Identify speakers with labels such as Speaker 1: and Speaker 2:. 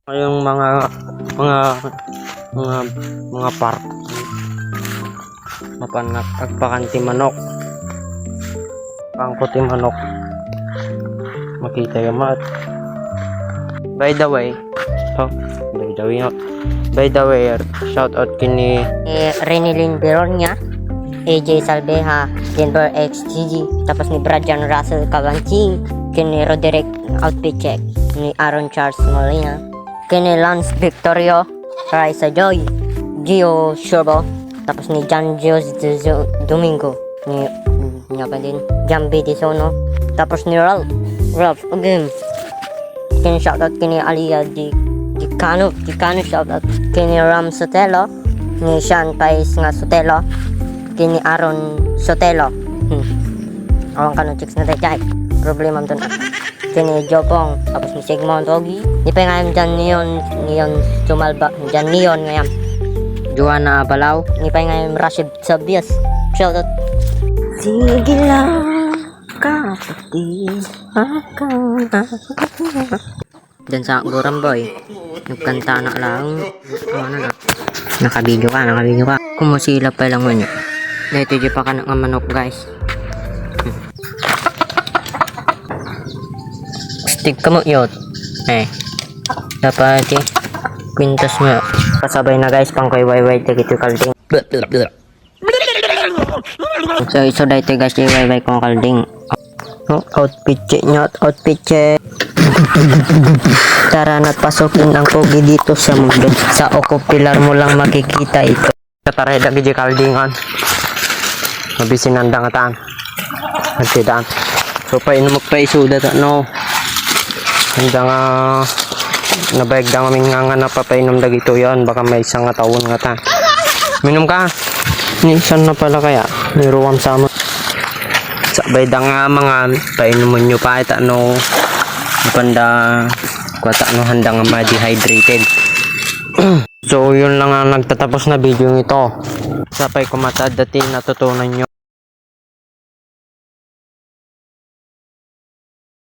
Speaker 1: Yung mga mga mga park mapanak pagpakanti manok pangkuti manok makita yung mat. By the way, shout out kini
Speaker 2: Renilyn Beronia, AJ Salveja, Denver XGG, tapos ni Brian Russell Cabanching, kini Roderick Outfit Check, ni Aaron Charles Molina, kini Lance Victorio, Raisa Joy, Gio Shurbo, tapos ni John Gios Domingo, ni nga pa din Jambi Disono, tapos ni Ralph again. Kini shoutout kini Alia Dicano shoutout kini Ram Sotelo, ni Sean Pais nga Sotelo, kini Aaron Sotelo. Awang kano chicks na tayo problema mo doon. Kini Jopong, tapos ni Sigmund Ogi, di pa ngayon dyan Neon Sumalba dyan Neon ngayon Joanna Balaw, ni pa ngayon Rashid Sabias, shoutout. Sige lang kapatid dyan sa Goramboy nagkanta na lang nakabidyo ka kumusila pa lang mo nyo dito di pa ka nga manok guys. Stick ka mo yun dapat kwintas mo kasabay na guys pang wayway tigito kalding so dito guys yung wayway kong kalding. Outfit check. Tara na't pasukin ang pogi dito sa mundo. Sa Oko Pilar mo lang makikita ito.
Speaker 1: Tara dagi di kaldingan mabisin ang dangatan nagtidaan so pa ino magpaisuda ta no handa nga nabayag da kaming nga napapainom dagito yan baka may isang nga tawon nga ta minom ka nisan na pala kaya niruwam sa mo sabay da nga mga painuman nyo pa ita no panda kwata no handa nga ma-dehydrated. So yun lang ang nagtatapos na video ito. Sapay kumatad dati natutunan nyo